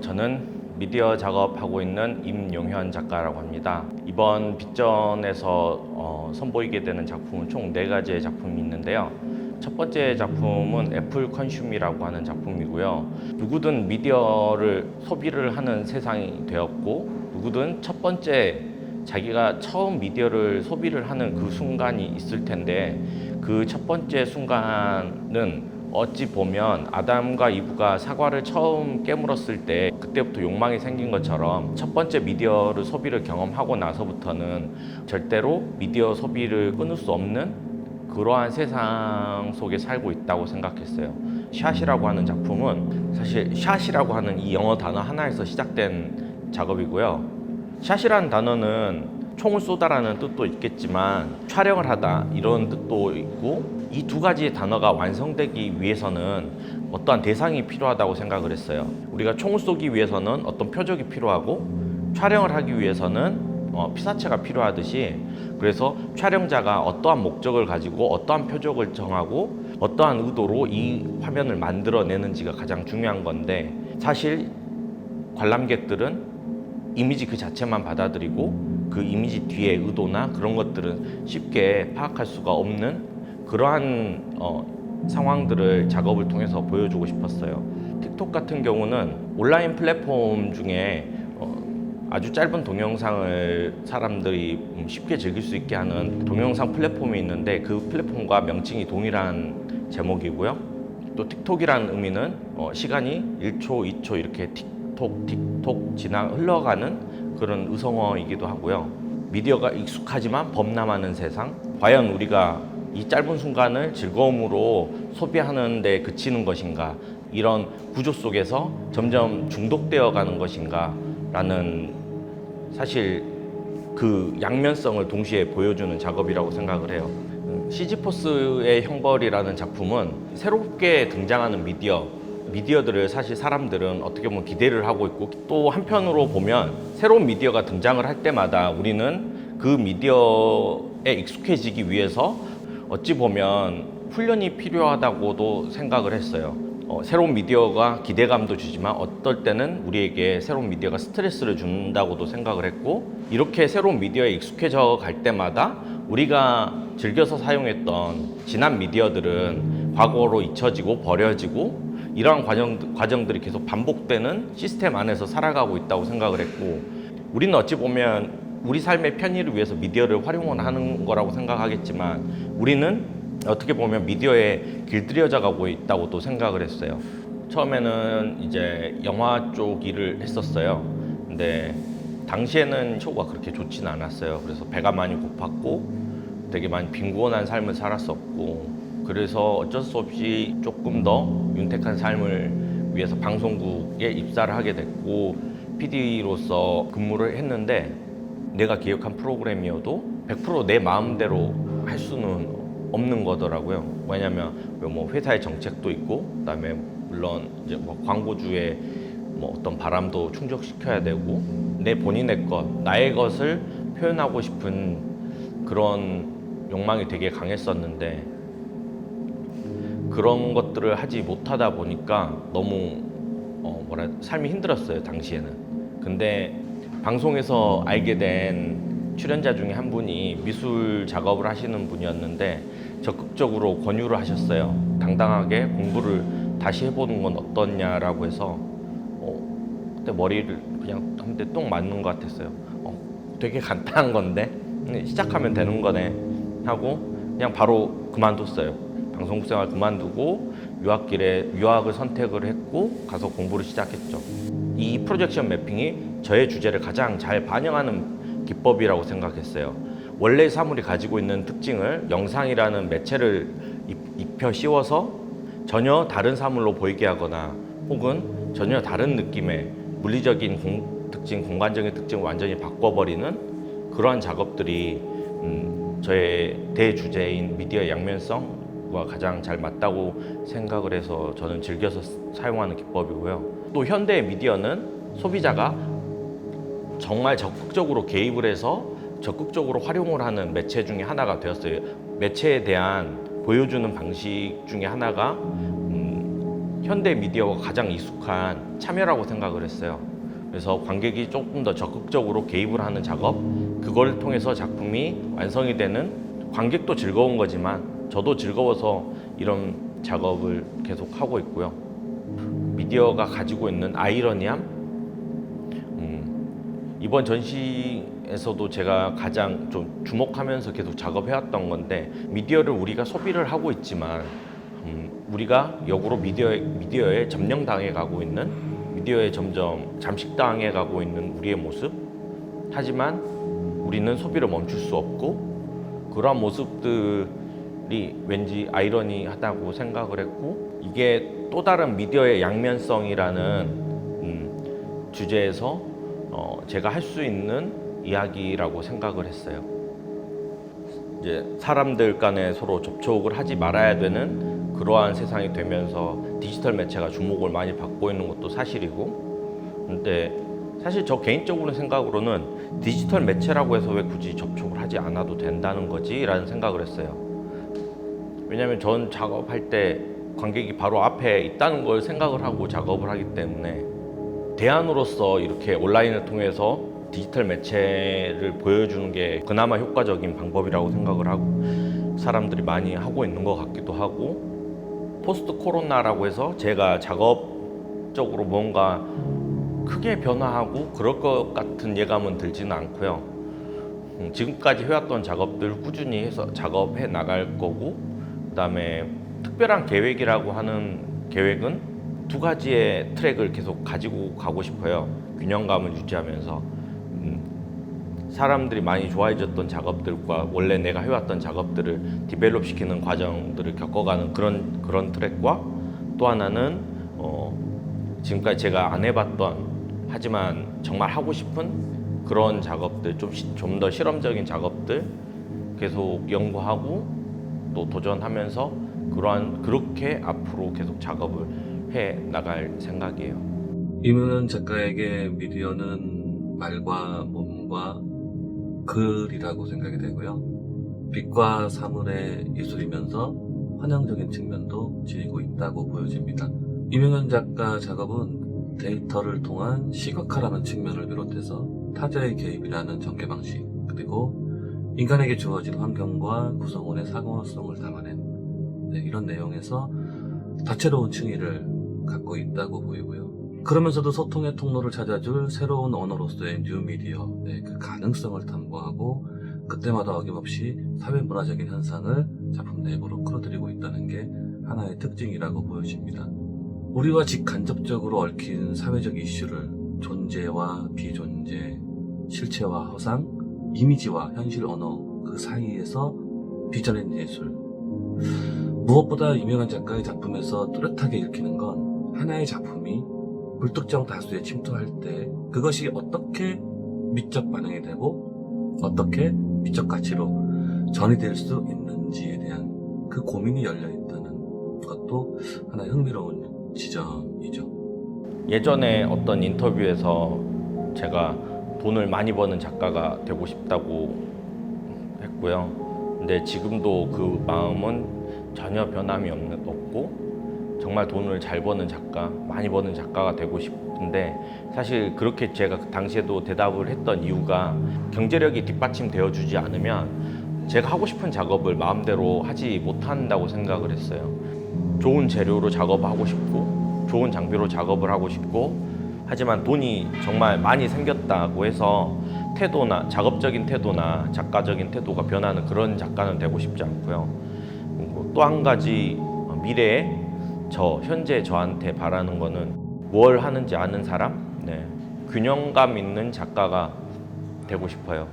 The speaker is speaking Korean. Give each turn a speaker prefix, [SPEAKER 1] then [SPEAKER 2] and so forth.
[SPEAKER 1] 저는 미디어 작업하고 있는 임용현 작가라고 합니다. 이번 빗전에서 선보이게 되는 작품은 총 4가지의 작품이 있는데요. 첫 번째 작품은 애플 컨슘이라고 하는 작품이고요. 누구든 미디어를 소비를 하는 세상이 되었고, 누구든 첫 번째 자기가 처음 미디어를 소비를 하는 그 순간이 있을 텐데, 그 첫 번째 순간은 어찌 보면 아담과 이브가 사과를 처음 깨물었을 때 그때부터 욕망이 생긴 것처럼 첫 번째 미디어를 소비를 경험하고 나서부터는 절대로 미디어 소비를 끊을 수 없는 그러한 세상 속에 살고 있다고 생각했어요. 샷이라고 하는 작품은 사실 샷이라고 하는 이 영어 단어 하나에서 시작된 작업이고요. 샷이라는 단어는 총을 쏘다라는 뜻도 있겠지만 촬영을 하다 이런 뜻도 있고, 이 2가지의 단어가 완성되기 위해서는 어떠한 대상이 필요하다고 생각을 했어요. 우리가 총을 쏘기 위해서는 어떤 표적이 필요하고, 촬영을 하기 위해서는 피사체가 필요하듯이, 그래서 촬영자가 어떠한 목적을 가지고 어떠한 표적을 정하고 어떠한 의도로 이 화면을 만들어내는지가 가장 중요한 건데, 사실 관람객들은 이미지 그 자체만 받아들이고 그 이미지 뒤에 의도나 그런 것들은 쉽게 파악할 수가 없는 그러한 상황들을 작업을 통해서 보여주고 싶었어요. 틱톡 같은 경우는 온라인 플랫폼 중에 아주 짧은 동영상을 사람들이 쉽게 즐길 수 있게 하는 동영상 플랫폼이 있는데, 그 플랫폼과 명칭이 동일한 제목이고요. 또 틱톡이라는 의미는 시간이 1초, 2초 이렇게 틱톡 흘러가는 그런 의성어이기도 하고요. 미디어가 익숙하지만 범람하는 세상, 과연 우리가 이 짧은 순간을 즐거움으로 소비하는 데 그치는 것인가, 이런 구조 속에서 점점 중독되어 가는 것인가 라는, 사실 그 양면성을 동시에 보여주는 작업이라고 생각을 해요. 시지포스의 형벌이라는 작품은 새롭게 등장하는 미디어들을 사실 사람들은 어떻게 보면 기대를 하고 있고, 또 한편으로 보면 새로운 미디어가 등장을 할 때마다 우리는 그 미디어에 익숙해지기 위해서 어찌 보면 훈련이 필요하다고도 생각을 했어요. 새로운 미디어가 기대감도 주지만 어떨 때는 우리에게 새로운 미디어가 스트레스를 준다고도 생각을 했고, 이렇게 새로운 미디어에 익숙해져 갈 때마다 우리가 즐겨서 사용했던 지난 미디어들은 과거로 잊혀지고 버려지고, 이러한 과정들이 계속 반복되는 시스템 안에서 살아가고 있다고 생각을 했고, 우리는 어찌 보면 우리 삶의 편의를 위해서 미디어를 활용을 하는 거라고 생각하겠지만, 우리는 어떻게 보면 미디어에 길들여져 가고 있다고도 생각을 했어요. 처음에는 이제 영화 쪽 일을 했었어요. 근데 당시에는 효과가 그렇게 좋지는 않았어요. 그래서 배가 많이 고팠고 되게 많이 빈곤한 삶을 살았었고, 그래서 어쩔 수 없이 조금 더 윤택한 삶을 위해서 방송국에 입사를 하게 됐고, PD로서 근무를 했는데, 내가 기획한 프로그램이어도 100% 내 마음대로 할 수는 없는 거더라고요. 왜냐면 뭐 회사의 정책도 있고, 그다음에 물론 이제 뭐 광고주의 뭐 어떤 바람도 충족시켜야 되고, 내 본인의 것, 나의 것을 표현하고 싶은 그런 욕망이 되게 강했었는데, 그런 것들을 하지 못하다 보니까 너무 삶이 힘들었어요, 당시에는. 근데 방송에서 알게 된 출연자 중에 한 분이 미술 작업을 하시는 분이었는데 적극적으로 권유를 하셨어요. 당당하게 공부를 다시 해보는 건 어떠냐라고 해서 그때 머리를 그냥 한 대 똥 맞는 것 같았어요. 되게 간단한 건데 시작하면 되는 거네 하고 그냥 바로 그만뒀어요. 방송국 생활 그만두고 유학을 선택을 했고 가서 공부를 시작했죠. 이 프로젝션 매핑이 저의 주제를 가장 잘 반영하는 기법이라고 생각했어요. 원래 사물이 가지고 있는 특징을 영상이라는 매체를 입혀 씌워서 전혀 다른 사물로 보이게 하거나, 혹은 전혀 다른 느낌의 물리적인 특징, 공간적인 특징을 완전히 바꿔버리는 그러한 작업들이 저의 대주제인 미디어의 양면성과 가장 잘 맞다고 생각을 해서 저는 즐겨서 사용하는 기법이고요. 또 현대의 미디어는 소비자가 정말 적극적으로 개입을 해서 적극적으로 활용을 하는 매체 중에 하나가 되었어요. 매체에 대한 보여주는 방식 중에 하나가 현대 미디어가 가장 익숙한 참여라고 생각을 했어요. 그래서 관객이 조금 더 적극적으로 개입을 하는 작업, 그걸 통해서 작품이 완성이 되는, 관객도 즐거운 거지만 저도 즐거워서 이런 작업을 계속 하고 있고요. 미디어가 가지고 있는 아이러니함, 이번 전시에서도 제가 가장 좀 주목하면서 계속 작업해왔던 건데, 미디어를 우리가 소비를 하고 있지만 우리가 역으로 미디어에 점령당해 가고 있는, 미디어에 점점 잠식당해 가고 있는 우리의 모습, 하지만 우리는 소비를 멈출 수 없고, 그러한 모습들이 왠지 아이러니하다고 생각을 했고, 이게 또 다른 미디어의 양면성이라는 주제에서 제가 할 수 있는 이야기라고 생각을 했어요. 이제 사람들 간에 서로 접촉을 하지 말아야 되는 그러한 세상이 되면서 디지털 매체가 주목을 많이 받고 있는 것도 사실이고, 근데 사실 저 개인적으로 생각으로는 디지털 매체라고 해서 왜 굳이 접촉을 하지 않아도 된다는 거지? 라는 생각을 했어요. 왜냐면 전 작업할 때 관객이 바로 앞에 있다는 걸 생각을 하고 작업을 하기 때문에, 대안으로서 이렇게 온라인을 통해서 디지털 매체를 보여주는 게 그나마 효과적인 방법이라고 생각을 하고, 사람들이 많이 하고 있는 것 같기도 하고, 포스트 코로나라고 해서 제가 작업적으로 뭔가 크게 변화하고 그럴 것 같은 예감은 들지는 않고요. 지금까지 해왔던 작업들 꾸준히 해서 작업해 나갈 거고, 그다음에 특별한 계획이라고 하는 계획은 두 가지의 트랙을 계속 가지고 가고 싶어요. 균형감을 유지하면서 사람들이 많이 좋아해줬던 작업들과 원래 내가 해왔던 작업들을 디벨롭 시키는 과정들을 겪어가는 그런 트랙과, 또 하나는 지금까지 제가 안 해봤던, 하지만 정말 하고 싶은 그런 작업들, 좀 더 실험적인 작업들 계속 연구하고 또 도전하면서 그렇게 앞으로 계속 작업을 해 나갈 생각이에요.
[SPEAKER 2] 임은현 작가에게 미디어는 말과 몸과 글이라고 생각이 되고요. 빛과 사물의 예술이면서 환영적인 측면도 지니고 있다고 보여집니다. 임은현 작가 작업은 데이터를 통한 시각화라는 측면을 비롯해서 타자의 개입이라는 전개 방식, 그리고 인간에게 주어진 환경과 구성원의 상호성을 담아낸 이런 내용에서 다채로운 층위를 갖고 있다고 보이고요. 그러면서도 소통의 통로를 찾아줄 새로운 언어로서의 뉴미디어, 그 가능성을 탐구하고 그때마다 어김없이 사회문화적인 현상을 작품 내부로 끌어들이고 있다는 게 하나의 특징이라고 보여집니다. 우리와 직간접적으로 얽힌 사회적 이슈를 존재와 비존재, 실체와 허상, 이미지와 현실 언어 그 사이에서 빚어낸 예술. 무엇보다 유명한 작가의 작품에서 뚜렷하게 읽히는 건 하나의 작품이 불특정 다수에 침투할 때 그것이 어떻게 미적 반응이 되고 어떻게 미적 가치로 전이될 수 있는지에 대한 그 고민이 열려 있다는 것도 하나의 흥미로운 지점이죠.
[SPEAKER 1] 예전에 어떤 인터뷰에서 제가 돈을 많이 버는 작가가 되고 싶다고 했고요. 근데 지금도 그 마음은 전혀 변함이 없고, 정말 돈을 잘 버는 작가, 많이 버는 작가가 되고 싶은데, 사실 그렇게 제가 당시에도 대답을 했던 이유가, 경제력이 뒷받침되어 주지 않으면 제가 하고 싶은 작업을 마음대로 하지 못한다고 생각을 했어요. 좋은 재료로 작업하고 싶고 좋은 장비로 작업을 하고 싶고, 하지만 돈이 정말 많이 생겼다고 해서 태도나 작업적인 태도나 작가적인 태도가 변하는 그런 작가는 되고 싶지 않고요. 또 한 가지, 미래에 현재 저한테 바라는 거는 뭘 하는지 아는 사람, 균형감 있는 작가가 되고 싶어요.